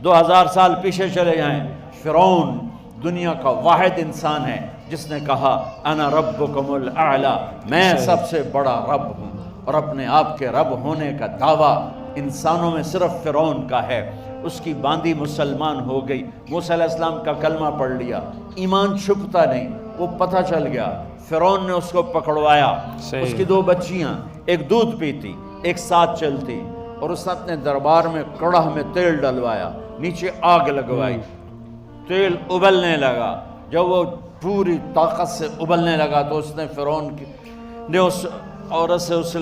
2000 سال پیچھے چلے جائیں، فرعون دنیا کا واحد انسان ہے جس نے کہا انا ربکم الاعلی، میں سب سے بڑا رب ہوں، اور اپنے آپ کے رب ہونے کا دعویٰ انسانوں میں صرف فرعون کا ہے۔ اس کی باندی مسلمان ہو گئی، موسیٰ علیہ السلام کا کلمہ پڑھ لیا، ایمان چھپتا نہیں، وہ پتہ چل گیا، فرعون نے اس کو پکڑوایا۔ اس کی 2 بچیاں، ایک دودھ پیتی ایک ساتھ چلتی، اور اس نے اپنے دربار میں کڑاہ میں تیل ڈلوایا، نیچے آگ لگوائی، تیل ابلنے لگا۔ جب وہ پوری طاقت سے ابلنے لگا تو اس نے فرعون نے اس عورت سے، اس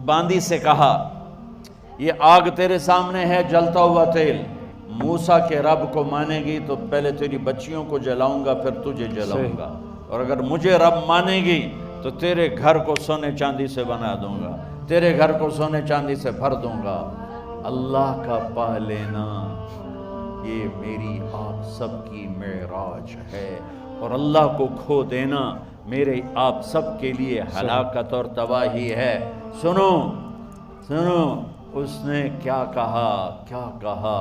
باندی سے کہا یہ آگ تیرے سامنے ہے، جلتا ہوا تیل، موسیٰ کے رب کو مانے گی تو پہلے تیری بچیوں کو جلاؤں گا پھر تجھے جلاؤں گا، اور اگر مجھے رب مانے گی تو تیرے گھر کو سونے چاندی سے بنا دوں گا، تیرے گھر کو سونے چاندی سے بھر دوں گا۔ اللہ کا پا لینا یہ میری آپ سب کی معراج ہے، اور اللہ کو کھو دینا میرے آپ سب کے لیے ہلاکت اور تباہی ہے۔ سنو سنو اس نے کیا کہا،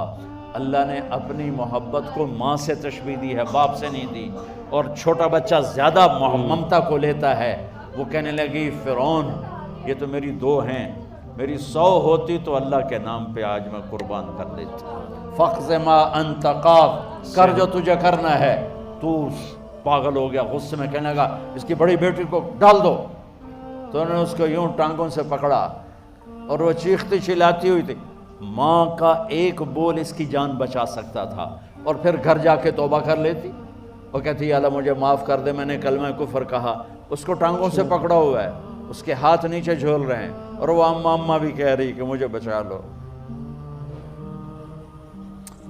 اللہ نے اپنی محبت کو ماں سے تشبیہ دی ہے، باپ سے نہیں دی، اور چھوٹا بچہ زیادہ ممتا کو لیتا ہے۔ وہ کہنے لگی فرعون یہ تو میری 2 ہیں، میری 100 ہوتی تو اللہ کے نام پہ آج میں قربان کر دیتی۔ فَقْضِ مَا أَنْتَ قَاضٍ، کر جو تجھے کرنا ہے۔ تو پاگل ہو گیا، غصے میں کہنے لگا اس کی بڑی بیٹی کو ڈال دو۔ تو انہوں نے اس کو یوں ٹانگوں سے پکڑا، اور وہ چیختی چلاتی ہوئی تھی۔ ماں کا ایک بول اس کی جان بچا سکتا تھا، اور پھر گھر جا کے توبہ کر لیتی، وہ کہتی اللہ مجھے معاف کر دے، میں نے کلمہ کفر کہا۔ اس کو ٹانگوں سے پکڑا ہوا ہے، اس کے ہاتھ نیچے جھول رہے ہیں، اور وہ اماں بھی کہہ رہی کہ مجھے بچا لو۔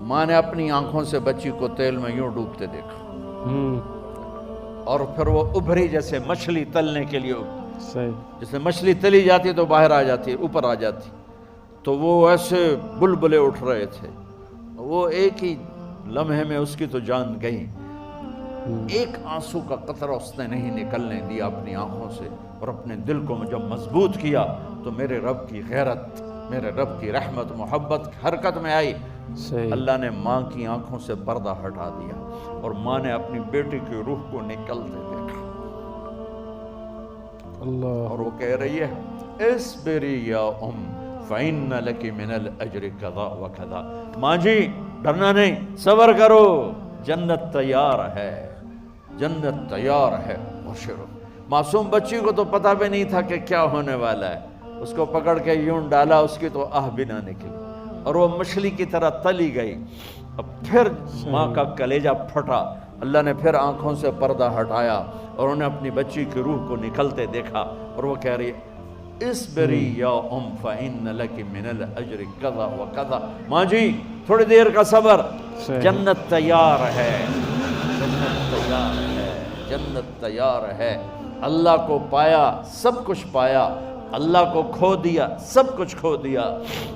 ماں نے اپنی آنکھوں سے بچی کو تیل میں یوں ڈوبتے دیکھا، اور پھر وہ ابھری جیسے مچھلی تلنے کے لیے، جیسے مچھلی تلی جاتی تو باہر آ جاتی، اوپر آ جاتی، تو وہ ایسے بلبلے اٹھ رہے تھے۔ وہ ایک ہی لمحے میں اس کی تو جان گئی، ایک آنسو کا قطرہ اس نے نہیں نکلنے دیا اپنی آنکھوں سے، اور اپنے دل کو جب مضبوط کیا تو میرے رب کی غیرت، میرے رب کی رحمت محبت حرکت میں آئی۔ اللہ نے ماں کی آنکھوں سے پردہ ہٹا دیا، اور ماں نے اپنی بیٹی کی روح کو نکلتے دیکھا، اور وہ کہہ رہی ہے اصبری یا فإن لک من الأجر کذا وکذا، ماں جی ڈرنا نہیں، صبر کرو، جنت تیار ہے، جنت تیار ہے، بشرو۔ معصوم بچی کو تو پتہ بھی نہیں تھا کہ کیا ہونے والا ہے، اس کو پکڑ کے یوں ڈالا، اس کی تو آہ بھی نہ نکلی، اور وہ مچھلی کی طرح تلی گئی۔ اب پھر ماں کا کلیجہ پھٹا، اللہ نے پھر آنکھوں سے پردہ ہٹایا، اور انہیں اپنی بچی کی روح کو نکلتے دیکھا، اور وہ کہہ رہی اصبری یا فإن لک من الأجر کذا وکذا، ماں جی تھوڑی دیر کا صبر، جنت تیار ہے، جنت تیار ہے، جنت تیار ہے۔ اللہ کو پایا سب کچھ پایا، اللہ کو کھو دیا سب کچھ کھو دیا۔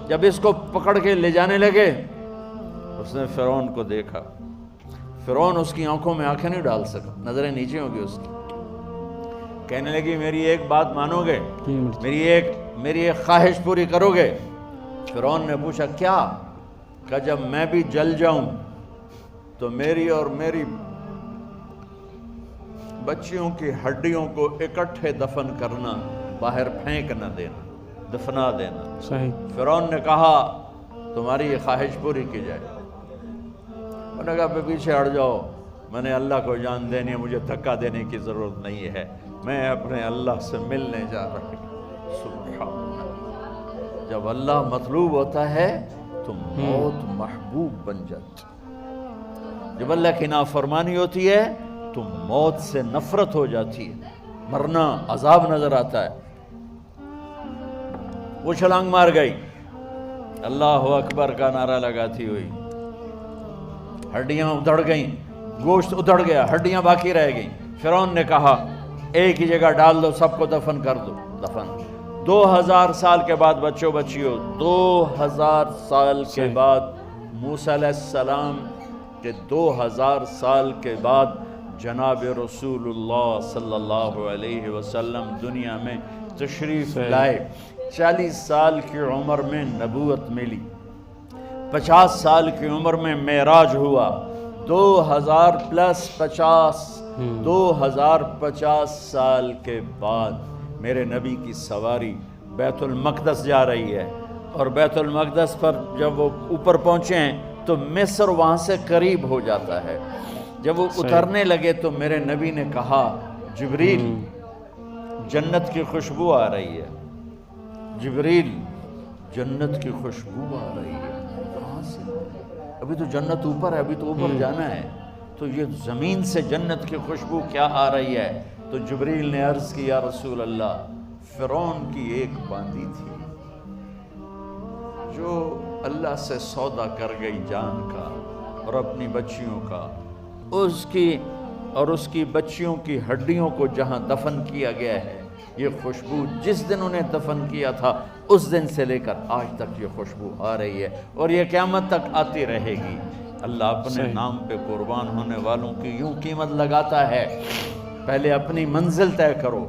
جب اس کو پکڑ کے لے جانے لگے، اس نے فرعون کو دیکھا، فرعون اس کی آنکھوں میں آنکھیں نہیں ڈال سکا، نظریں نیچے ہوں گی اس کی۔ کہنے لگی میری ایک بات مانو گے، میری ایک خواہش پوری کرو گے؟ فرعون نے پوچھا کیا؟ کہ جب میں بھی جل جاؤں تو میری اور میری بچیوں کی ہڈیوں کو اکٹھے دفن کرنا، باہر پھینک نہ دینا، دفنا دینا۔ صحیح۔ فرعون نے کہا تمہاری یہ خواہش پوری کی جائے۔ انہوں نے کہا پیچھے ہٹ جاؤ، میں نے اللہ کو جان دینی ہے، مجھے دھکا دینے کی ضرورت نہیں ہے، میں اپنے اللہ سے ملنے جا رہا ہوں۔ سبحان اللہ، جب اللہ مطلوب ہوتا ہے تو موت محبوب بن جاتی، جب اللہ کی نافرمانی ہوتی ہے تو موت سے نفرت ہو جاتی ہے، مرنا عذاب نظر آتا ہے۔ وہ چھلانگ مار گئی، اللہ اکبر کا نعرہ لگاتی ہوئی، ہڈیاں ادھڑ گئیں، گوشت ادھڑ گیا، ہڈیاں باقی رہ گئیں۔ فرعون نے کہا ایک ہی جگہ ڈال دو، سب کو دفن کر دو، دفن۔ 2000 سال کے بعد بچوں بچیوں، 2000 سال کے بعد موسیٰ علیہ السلام کے 2000 سال کے بعد جناب رسول اللہ صلی اللہ علیہ وسلم دنیا میں تشریف لائے۔ 40 سال کی عمر میں نبوت ملی، 50 سال کی عمر میں معراج ہوا، 2000 پلس 50 2050 سال کے بعد میرے نبی کی سواری بیت المقدس جا رہی ہے، اور بیت المقدس پر جب وہ اوپر پہنچے ہیں تو مصر وہاں سے قریب ہو جاتا ہے۔ جب وہ اترنے لگے تو میرے نبی نے کہا جبریل جنت کی خوشبو آ رہی ہے، جبریل جنت کی خوشبو آ رہی ہے، کہاں سے؟ ابھی تو جنت اوپر ہے، ابھی تو اوپر جانا ہے، تو یہ زمین سے جنت کی خوشبو کیا آ رہی ہے؟ تو جبریل نے عرض کی یا رسول اللہ، فرعون کی ایک باندی تھی جو اللہ سے سودا کر گئی جان کا اور اپنی بچیوں کا، اس کی بچیوں کی ہڈیوں کو جہاں دفن کیا گیا ہے، یہ خوشبو جس دن انہیں دفن کیا تھا اس دن سے لے کر آج تک یہ خوشبو آ رہی ہے، اور یہ قیامت تک آتی رہے گی۔ اللہ اپنے نام پہ قربان ہونے والوں کی یوں قیمت لگاتا ہے، پہلے اپنی منزل طے کرو،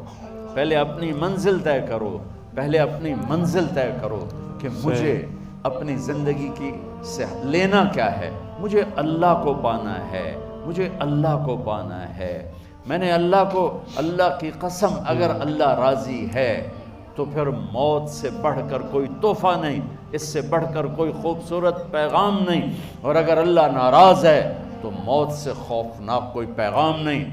پہلے اپنی منزل طے کرو، پہلے اپنی منزل طے کرو کہ مجھے اپنی زندگی کی سے لینا کیا ہے، مجھے اللہ کو پانا ہے، مجھے اللہ کو پانا ہے۔ میں نے اللہ کی قسم، اگر اللہ راضی ہے تو پھر موت سے بڑھ کر کوئی تحفہ نہیں، اس سے بڑھ کر کوئی خوبصورت پیغام نہیں، اور اگر اللہ ناراض ہے تو موت سے خوفناک کوئی پیغام نہیں۔